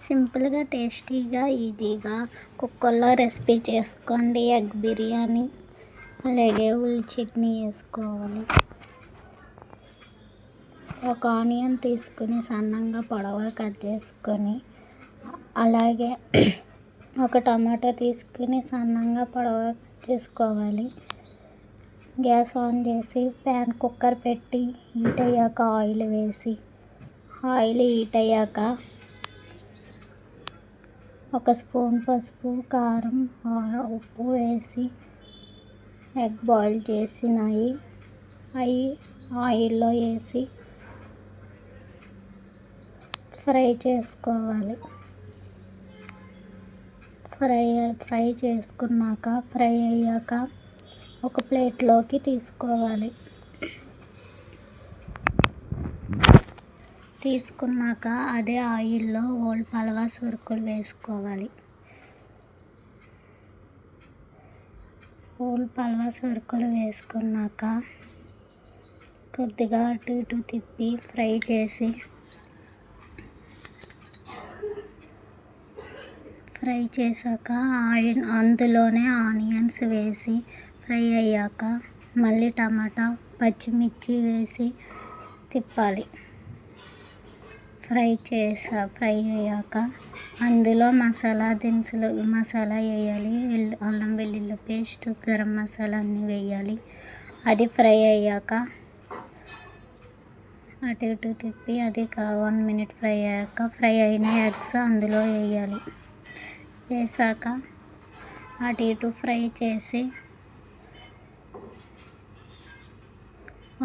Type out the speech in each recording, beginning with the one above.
సింపుల్గా టేస్టీగా ఈజీగా కుక్కర్లో రెసిపీ చేసుకోండి. ఎగ్ బిర్యానీ, అలాగే ఉల్లి చట్నీ వేసుకోవాలి. ఒక ఆనియన్ తీసుకుని సన్నంగా పొడవుగా కట్ చేసుకొని, అలాగే ఒక టమాటా తీసుకుని సన్నంగా పొడవుగా కట్ చేసుకోవాలి. గ్యాస్ ఆన్ చేసి కుక్కర్ పెట్టి హీట్ అయ్యాక ఆయిల్ వేసి, ఆయిల్ హీట్ అయ్యాక ఒక స్పూన్ పసుపు, కారం, ఉప్పు వేసి ఎగ్ బాయిల్ చేసినవి ఆయిల్లో వేసి ఫ్రై చేసుకోవాలి. ఫ్రై చేసుకున్నాక ఫ్రై అయ్యాక ఒక ప్లేట్లోకి తీసుకోవాలి. తీసుకున్నాక అదే ఆయిల్లో ఓల్ పలవ సరుకులు వేసుకోవాలి. ఓల్ పలవ సరుకులు వేసుకున్నాక కొద్దిగా అటు ఇటు తిప్పి ఫ్రై చేశాక అందులోనే ఆనియన్స్ వేసి ఫ్రై అయ్యాక మళ్ళీ టమాటా, పచ్చిమిర్చి వేసి తిప్పాలి. ఫ్రై అయ్యాక అందులో మసాలా వేయాలి. అల్లం వెల్లుల్లి పేస్ట్, గరం మసాలా అన్నీ వేయాలి. అది ఫ్రై అయ్యాక అటు ఇటు తిప్పి అది 1 minute ఫ్రై అయ్యాక ఫ్రై అయిన ఎగ్స్ అందులో వేయాలి. వేసాక అటు ఇటు ఫ్రై చేసి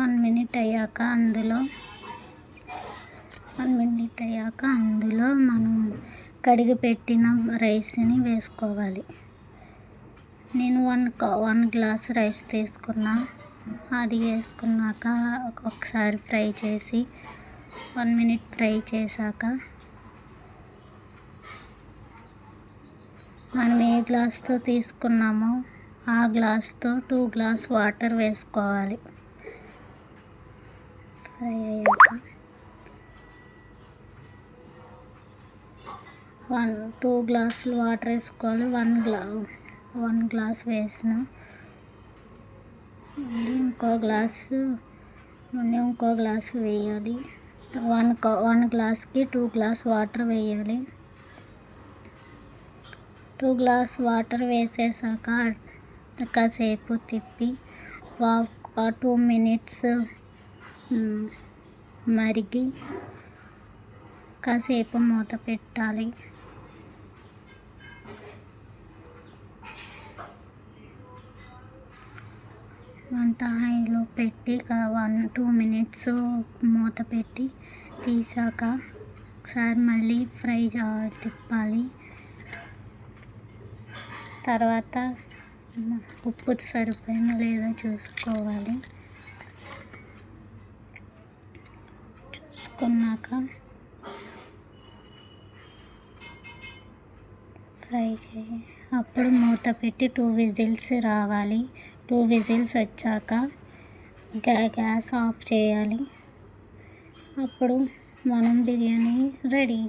1 minute అయ్యాక అందులో మనం కడిగి పెట్టిన రైస్ని వేసుకోవాలి. నేను 1 glass రైస్ తీసుకున్నా. అది వేసుకున్నాక ఒకసారి ఫ్రై చేసి 1 minute ఫ్రై చేశాక మనం ఏ గ్లాస్తో తీసుకున్నామో ఆ గ్లాస్తో 2 glass వాటర్ వేసుకోవాలి. ఫ్రై అయ్యాక 2 glass వాటర్ వేసుకోవాలి. 1 glass వేసిన ఇంకో గ్లాసు వేయాలి. 1 glassకి 2 glass వాటర్ వేయాలి. 2 glass వాటర్ వేసేసాక కాసేపు తిప్పి 2 minutes మరిగి కాసేపు మూత పెట్టాలి. వంట హైలో పెట్టి 2 minutes మూత పెట్టి తీసాక ఒకసారి మళ్ళీ తిప్పాలి. తర్వాత ఉప్పు సరిపోయిందో లేదో చూసుకున్నాక అప్పుడు మూత పెట్టి 2 whistles రావాలి. 2 whistles వచ్చాక గ్యాస్ ఆఫ్ చేయాలి. అప్పుడు మనం బిర్యానీ రెడీ.